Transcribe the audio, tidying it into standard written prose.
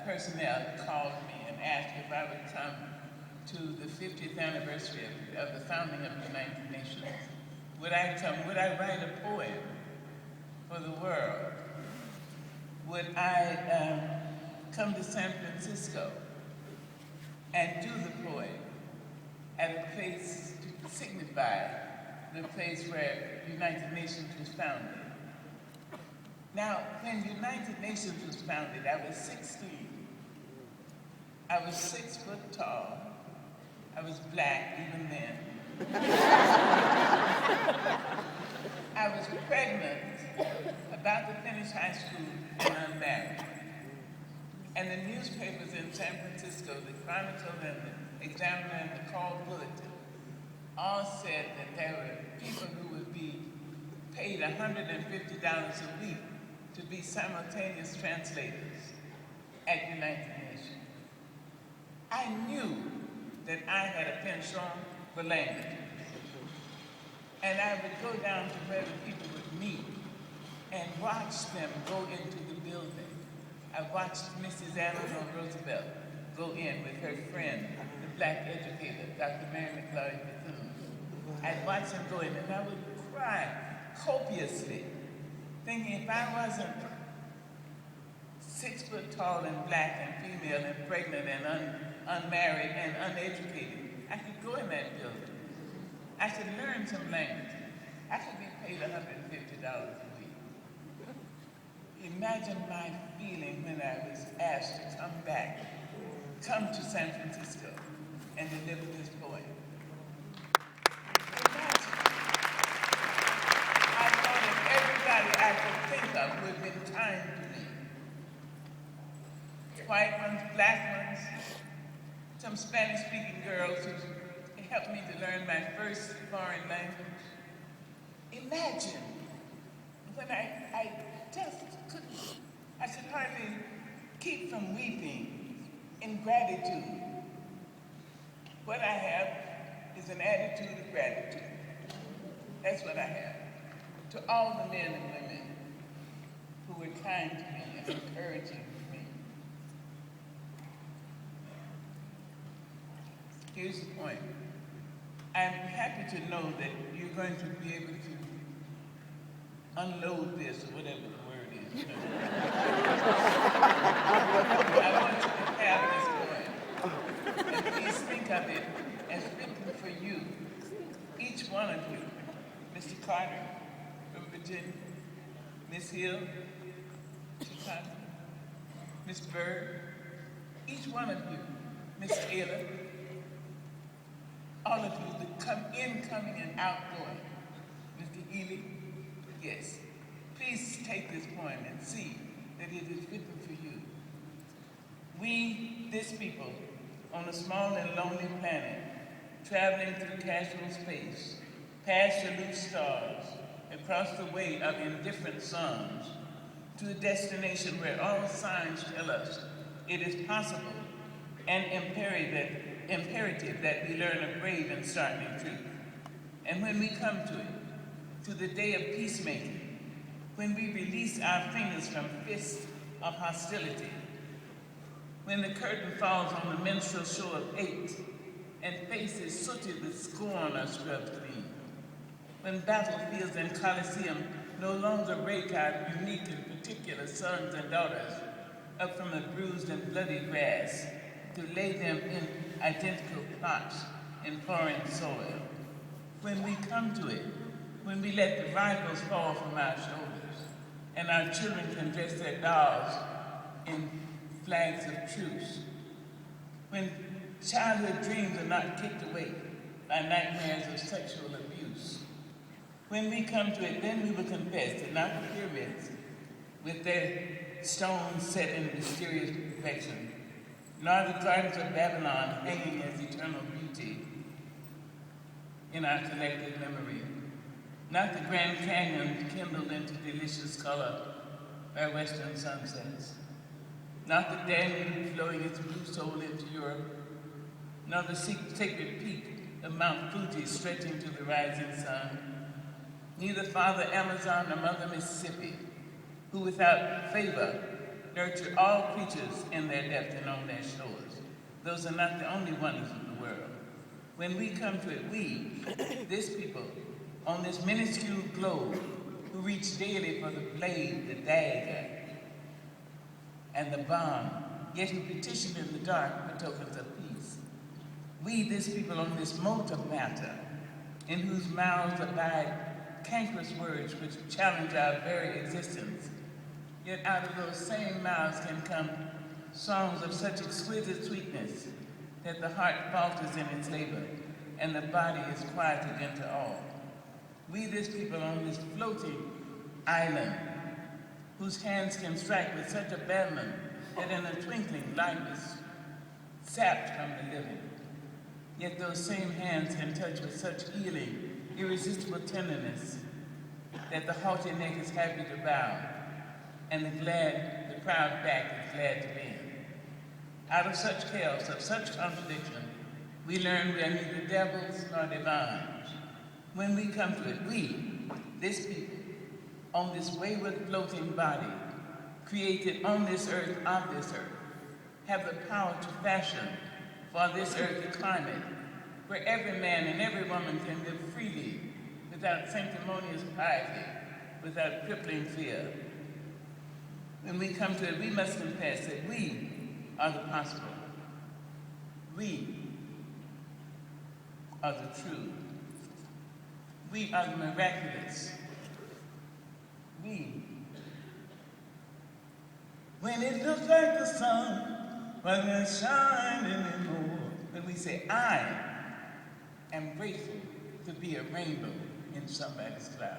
personnel called me and asked if I would come to the 50th anniversary of the founding of the United Nations. Would I come? Would I write a poem for the world? Would I come to San Francisco and do the poem at a place to signify the place where United Nations was founded? Now, when United Nations was founded, I was 16. I was 6 foot tall. I was black even then. I was pregnant, about to finish high school, and unmarried. And the newspapers in San Francisco, the Chronicle and the Examiner and the Call Bulletin, all said that there were people who would be paid $150 a week to be simultaneous translators at United Nations. I knew that I had a penchant for language. And I would go down to where the people would meet and watch them go into the building. I watched Mrs. Eleanor Roosevelt go in with her friend, the black educator, Dr. Mary McLaurin Bethune. I'd watch them go in and I would cry copiously, thinking if I wasn't 6 foot tall and black and female and pregnant and unmarried and uneducated, I could go in that building. I could learn some language. I could be paid $150 a week. Imagine my feeling when I was asked to come to San Francisco and deliver this poem. Imagine. I thought of everybody I could think of who had been kind to me. White ones, black ones, some Spanish-speaking girls who helped me to learn my first foreign language. Imagine when I just couldn't, I could hardly keep from weeping in gratitude. What I have is an attitude of gratitude. That's what I have. To all the men and women who were kind to me and encouraging me. Here's the point. I'm happy to know that you're going to be able to unload this, or whatever the word is. I want you to have this poem. And please think of it as written for you. Each one of you. Mr. Carter from Virginia, Miss Hill, Chicago, Miss Bird, each one of you, Miss Taylor, all of you, the incoming and outgoing, Mr. Ely, yes. Please take this poem and see that it is written for you. We, this people, on a small and lonely planet, traveling through casual space, past the loose stars, across the way of indifferent suns, to a destination where all signs tell us it is possible and imperative that we learn a brave and startling truth. And when we come to it, to the day of peacemaking, when we release our fingers from fists of hostility, when the curtain falls on the minstrel show of hate and faces sooted with scorn are scrubbed clean, when battlefields and coliseum no longer rake our unique and particular sons and daughters up from the bruised and bloody grass to lay them in identical plots in foreign soil. When we come to it, when we let the rifles fall from our shoulders and our children can dress their dolls in flags of truce, when childhood dreams are not kicked away by nightmares of sexual abuse, when we come to it, then we will confess that not the pyramids with their stones set in mysterious perfection, nor the gardens of Babylon hanging as eternal beauty in our collective memory, not the Grand Canyon kindled into delicious color by western sunsets, not the Danube flowing its blue soul into Europe, nor the sacred peak of Mount Fuji stretching to the rising sun, neither Father Amazon nor Mother Mississippi, who without favor nurture all creatures in their depth and on their shores. Those are not the only wonders of the world. When we come to it, we, this people, on this minuscule globe, who reach daily for the blade, the dagger, and the bomb, yet who petition in the dark for tokens of peace. We, this people, on this mote of matter, in whose mouths abide cankerous words which challenge our very existence, yet out of those same mouths can come songs of such exquisite sweetness that the heart falters in its labor and the body is quieted into awe. We, this people, on this floating island, whose hands can strike with such abandon that in a twinkling life is sapped from the living. Yet those same hands can touch with such healing, irresistible tenderness that the haughty neck is happy to bow and the proud back is glad to bend. Out of such chaos, of such contradiction, we learn we are neither devils nor divines. When we come to it, we, this people, on this wayward floating body, created on this earth, of this earth, have the power to fashion for this earth a climate where every man and every woman can live freely without sanctimonious piety, without crippling fear. When we come to it, we must confess that we are the possible. We are the true. We are the miraculous. We. When it looks like the sun wasn't shining anymore, when we say, I am grateful to be a rainbow in somebody's cloud.